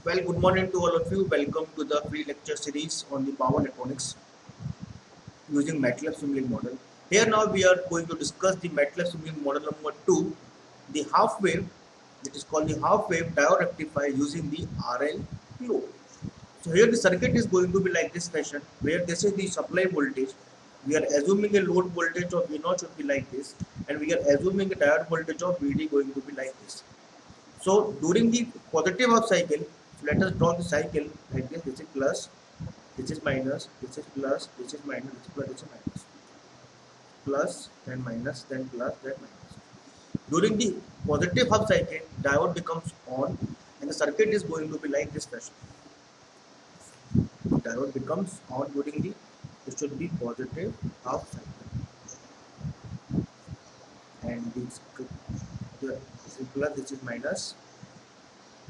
Well, good morning to all of you. Welcome to the free lecture series on the power electronics using MATLAB Simulink model. Here now we are going to discuss the MATLAB Simulink model number 2, the half wave, it is called the half wave diode rectifier using the RL load. So here the circuit is going to be like this fashion, where this is the supply voltage. We are assuming a load voltage of V0 should be like this, and we are assuming a diode voltage of VD going to be like this. So during the positive half cycle, let us draw the cycle like this. This is plus, this is minus, this is plus, this is minus, this is plus, this is minus. Plus, then minus, then plus, then minus. During the positive half cycle, diode becomes on, and the circuit is going to be like this fashion. Diode becomes on during the, it should be positive half cycle, and this is plus, this is minus,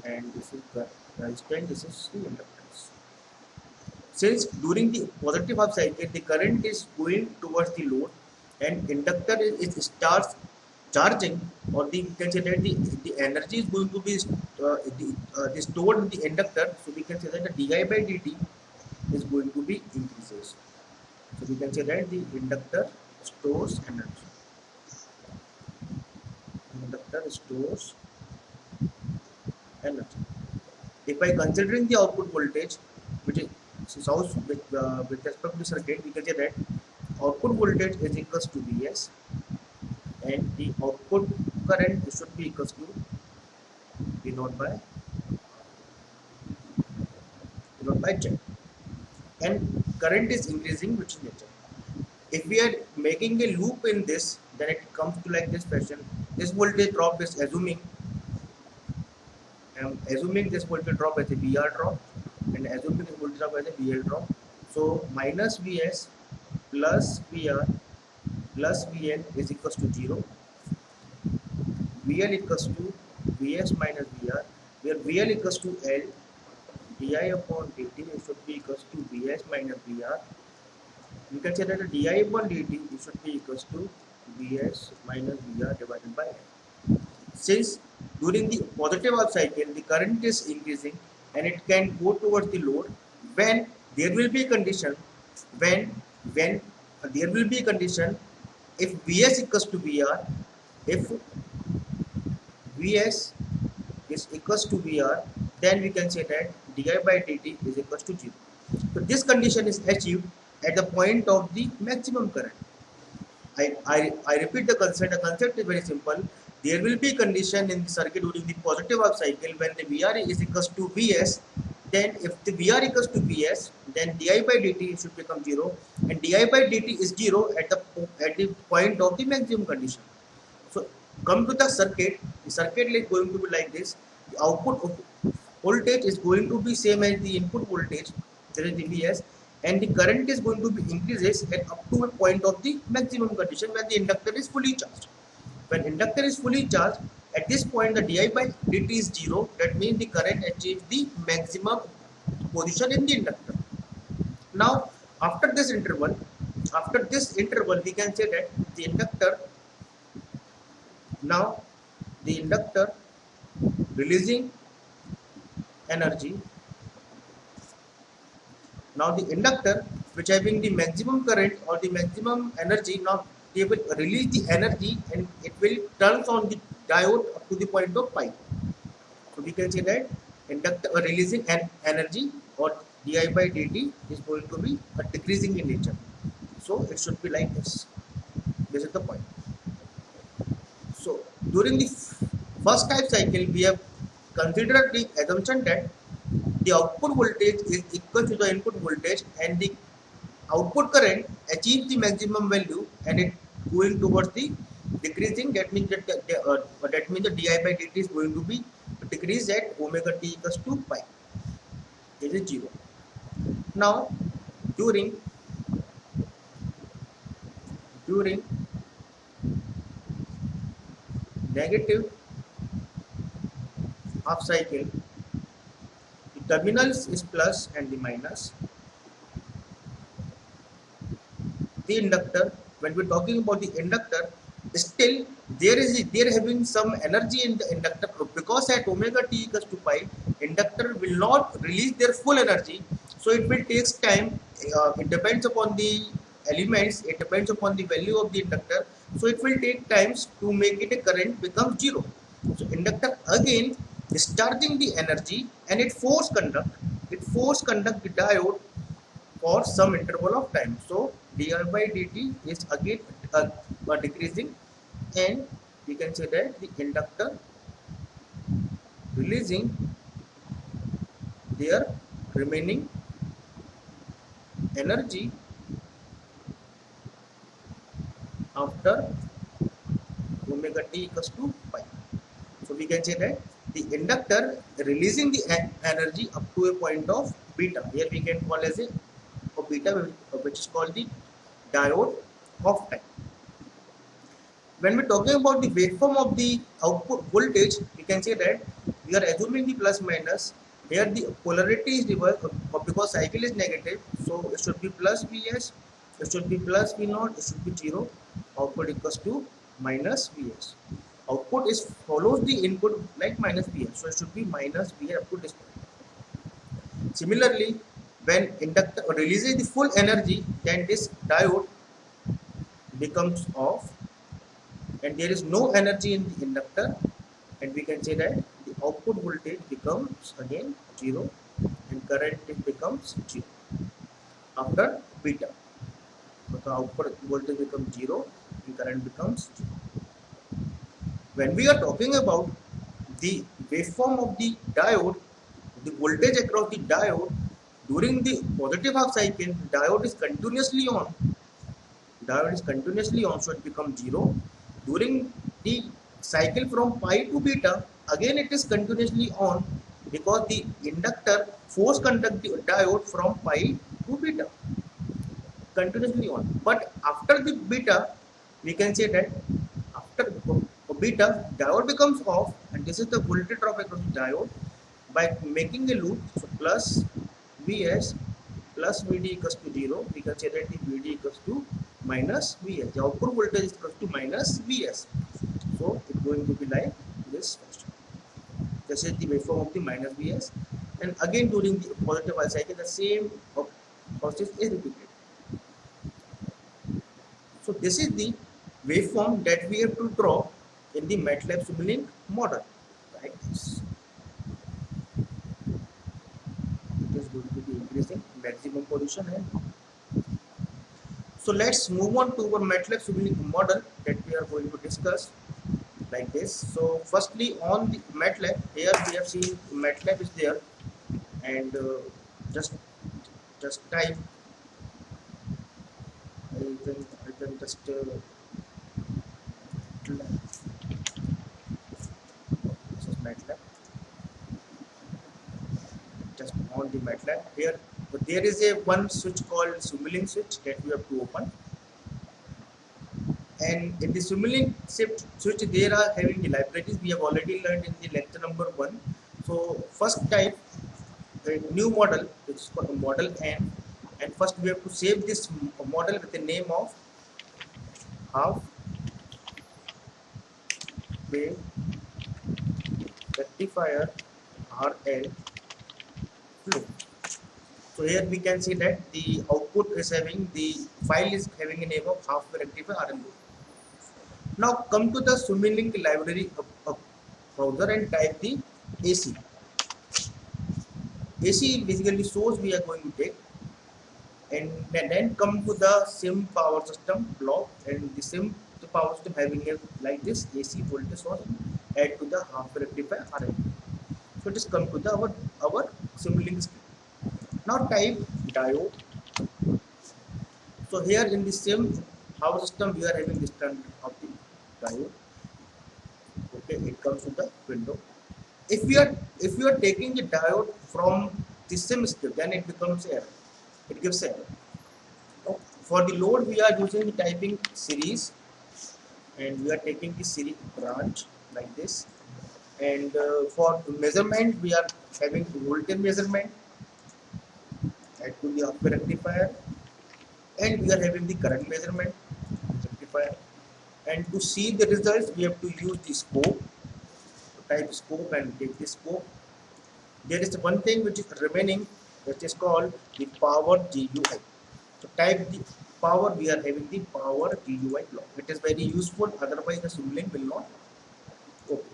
and this is the resistance, this is the inductance. Since during the positive half cycle the current is going towards the load and inductor starts charging, or the we can say that the energy is going to be stored in the inductor, so we can say that the di by dt is going to be increases. So we can say that the inductor stores energy. Inductor stores energy. If by considering the output voltage, which is source with respect to the circuit, we can say that output voltage is equals to Vs, and the output current should be equals to V naught by Z, and current is increasing, which is nature. If we are making a loop in this, then it comes to like this fashion. This voltage drop is assuming. I am assuming this voltage drop as a VR drop, and assuming this voltage drop as a VL drop. So minus Vs plus VR plus Vn is equals to 0. VL equals to Vs minus VR, where VL equals to L di upon dt, it should be equals to Vs minus VR. We can say that the di upon dt it should be equals to Vs minus VR divided by L. Since during the positive half cycle the current is increasing and it can go towards the load, when there will be a condition, when there will be a condition, if Vs equals to VR, if Vs is equals to VR, then we can say that di by dt is equals to 0. So this condition is achieved at the point of the maximum current. I repeat the concept. The concept is very simple. There will be condition in the circuit during the positive half cycle when the VR is equals to Vs. Then if the VR equals to Vs, then di by dt should become 0, and di by dt is 0 at the point of the maximum condition. So come to the circuit. The circuit is going to be like this. The output voltage is going to be same as the input voltage, that is the Vs, and the current is going to be increases at up to a point of the maximum condition when the inductor is fully charged. When inductor is fully charged, at this point the di by dt is 0. That means the current achieves the maximum position in the inductor. Now after this interval, we can say that the inductor, now the inductor releasing energy. Now the inductor which having the maximum current or the maximum energy, now they will release the energy and it will turns on the diode up to the point of pi. So we can say that inductor releasing an energy or di by dt is going to be decreasing in nature. So it should be like this. This is the point. So during the first type cycle, we have considered the assumption that the output voltage is equal to the input voltage and the output current achieves the maximum value and it going towards the decreasing. That means that the di by dt is going to be decreased at omega t equals to pi. This is 0. Now during negative half cycle, the terminals is plus and the minus. The inductor, when we're talking about the inductor, still there having some energy in the inductor, because at omega t equals to pi, inductor will not release their full energy, so it will take time. It depends upon the elements, it depends upon the value of the inductor, so it will take times to make it a current become zero. So inductor again is charging the energy, and it force conduct the diode for some interval of time. So di by dt is again decreasing, and we can say that the inductor releasing their remaining energy after omega t equals to pi. So we can say that the inductor releasing the energy up to a point of beta. Here we can call as a beta, which is called the diode of time. When we're talking about the waveform of the output voltage, we can say that we are assuming the plus minus. Here the polarity is reversed, because cycle is negative, so it should be plus Vs, it should be plus V naught, it should be 0. Output equals to minus Vs. Output is follows the input like minus Vs, so it should be minus Vs up to this point. Similarly, when inductor releases the full energy, then this diode becomes off, and there is no energy in the inductor, and we can say that the output voltage becomes again 0, and current becomes 0 after beta. So the output voltage becomes 0 and current becomes 0. When we are talking about the waveform of the diode, the voltage across the diode during the positive half cycle, diode is continuously on. So it becomes 0. During the cycle from pi to beta, again it is continuously on, because the inductor force conduct the diode from pi to beta, continuously on. But after the beta, we can say that after beta, diode becomes off, and this is the voltage drop across the diode by making a loop. So plus Vs plus Vd equals to 0. We can say that the Vd equals to minus Vs. The output voltage is equals to minus Vs. So it's going to be like this fashion. This is the waveform of the minus Vs, and again during the positive half cycle, the same process is repeated. So this is the waveform that we have to draw in the MATLAB Simulink model, like this. It is going to be increasing maximum position, and so let's move on to our MATLAB Simulink model that we are going to discuss like this. So firstly, on the MATLAB, here we have seen MATLAB is there, and just type. I can just this is MATLAB. Just on the MATLAB here, but there is a one switch called Simulink switch that we have to open, and in the Simulink switch there are having the libraries we have already learned in the lecture number 1. So first type a new model, which is called model n, and first we have to save this model with the name of half wave rectifier RL flow. So here we can see that the output is having, the file is having a name of half wave rectifier RL flow. Now come to the Simulink library browser and type the AC. AC basically source we are going to take, and then come to the sim power system block, and the sim power system having a like this AC voltage source, add to the half rectifier RL. So just come to the our Simulink screen. Now type diode. So here in the sim power system we are having this term of the diode. Okay, it comes to the window. If we are taking the diode from the sim script, then it becomes error. It gives error. For the load, we are using the typing series, and we are taking the series branch like this. And for measurement, we are having voltage measurement add to the upper rectifier, and we are having the current measurement rectifier. And to see the results, we have to use the scope. Type scope and take the scope. There is one thing which is remaining, that is called the power GUI. So type the power, we are having the power GUI block. It is very useful, otherwise the Simulink will not open.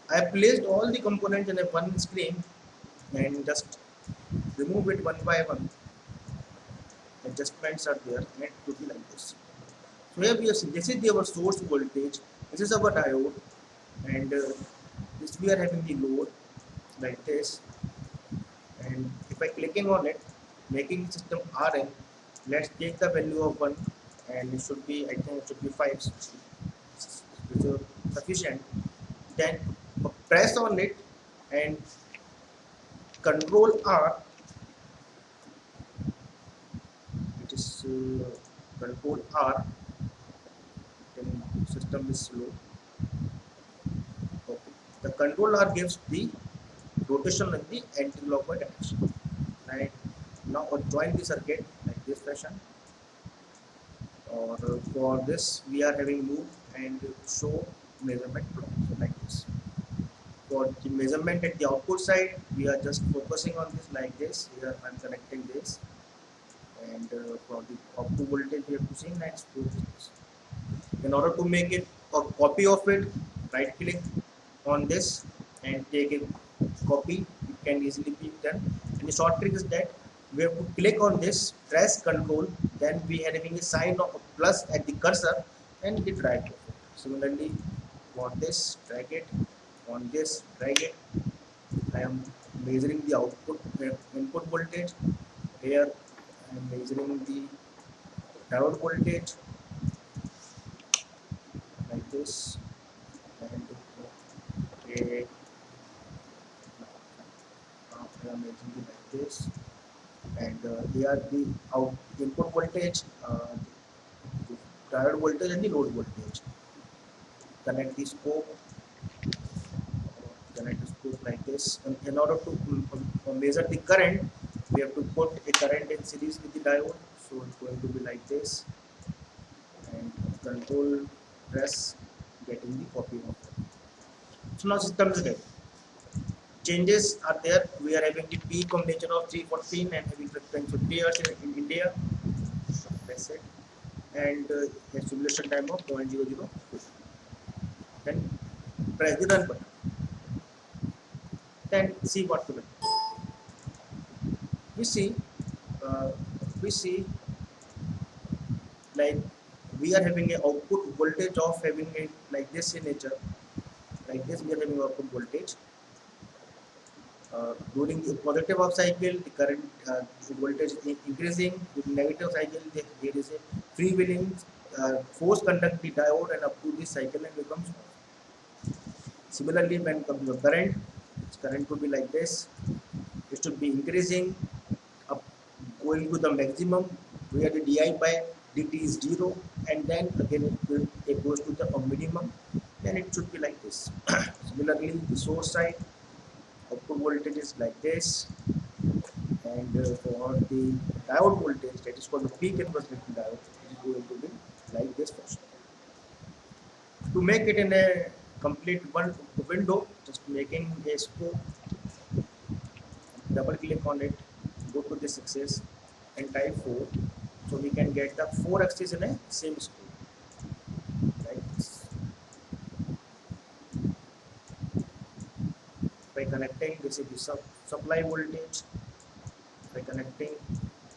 I have placed all the components in a one screen and just remove it one by one. Adjustments are there and it could be like this. So here we are seeing, this is our source voltage, this is our diode, and this we are having the load like this. And if I clicking on it, making system RN, let's take the value of 1 and it should be, I think it should be 5, which is sufficient. Then press on it and control R, it is control R, then system is slow. Okay. The control R gives the rotation in the anti-clockwise direction. Right now, join the circuit like this fashion. Or for this, we are having move and show measurement block, so like this. For the measurement at the output side, we are just focusing on this like this. Here I am connecting this, and for the output voltage, we have to see next to this. In order to make it a copy of it, right click on this and take a copy. It can easily be done. And the short trick is that we have to click on this, press control, then we are having a sign of a plus at the cursor and the drag it. Similarly, for this, drag it, on this, drag it. I am measuring the output input voltage. Here I am measuring the diode voltage like this, and okay, I am measuring it like this, and here the input voltage, the diode voltage and the load voltage. Connect the scope, like this. And in order to measure the current, we have to put a current in series with the diode. So it's going to be like this, and control press, getting the copy of it. So now system is ready. Changes are there. We are having the peak combination of 314 and having frequency 50 Hz in India. That's it. And a simulation time of 0.00. Then press the run button. Then see what to do. We see, uh, we see like we are having a output voltage of having it like this in nature. Like this, we are having output voltage. During the positive of cycle, the current voltage is increasing. During negative cycle, there is a freewheeling force conduct the diode and up to this cycle and becomes off. Similarly, when comes the current, its current could be like this. It should be increasing up, going to the maximum where the di by dt is 0, and then again it goes to the minimum. Then it should be like this. Similarly, the source side, output voltage is like this, and for the diode voltage, that is called the peak inverse reacting diode, it is going to be like this fashion. To make it in a complete one window, just making a scope, double click on it, go to this axis and type 4, so we can get the 4 axes in a same scope like this. By connecting, this is the supply voltage. By connecting,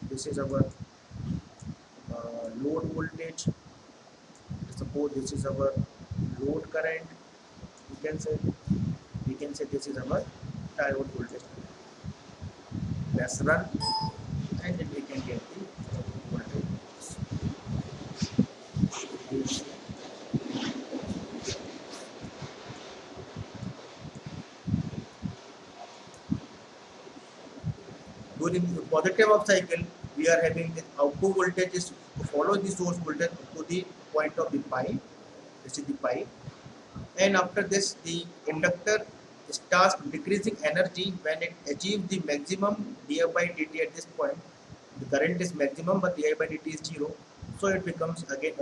this is our load voltage. Suppose this is our load current. We can say this is our diode voltage. Let's run, and then we can get the voltage. During the positive of cycle, we are having the output voltage is to follow the source voltage to the point of the pipe. This is the pipe, and after this, the inductor starts decreasing energy when it achieves the maximum di by dt at this point. The current is maximum, but di by dt is 0, so it becomes again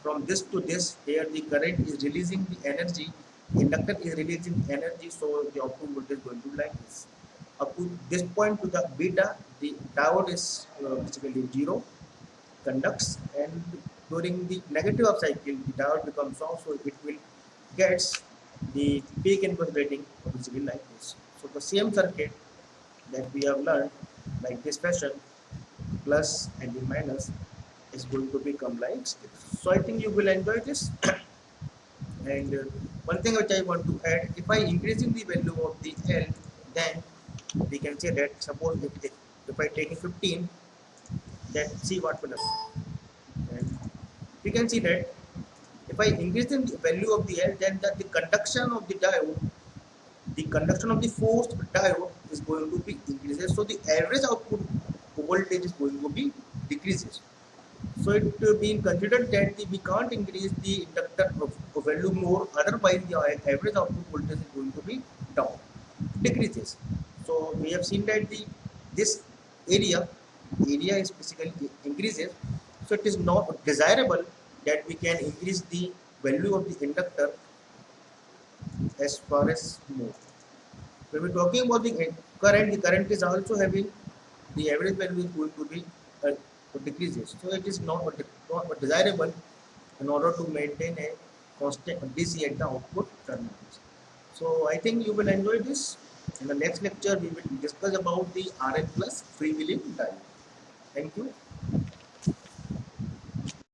from this to this, here the current is releasing the energy, inductor is releasing energy, so the output voltage is going to be like this. Up to this point to the beta, the diode is basically 0, conducts, and during the negative of cycle, the diode becomes off, so it will gets the peak input rating basically like this. So the same circuit that we have learned like this fashion, plus and the minus, is going to become like this. So I think you will enjoy this. And one thing which I want to add, if I increasing the value of the L, then we can say that suppose if I take 15, then see what will happen. And we can see that if I increase the value of the L, then the conduction of the diode, the conduction of the forced diode is going to be increases. So the average output voltage is going to be decreases. So it being considered that we can't increase the inductor of value more, otherwise the average output voltage is going to be down, decreases. So we have seen that this area is basically increases. So it is not desirable that we can increase the value of the inductor as far as more. When we're talking about the current is also having the average value is going to be uh, decreases. So it is not desirable in order to maintain a constant DC at the output terminals. So I think you will enjoy this. In the next lecture, we will discuss about the RN plus freewheeling diode. Thank you.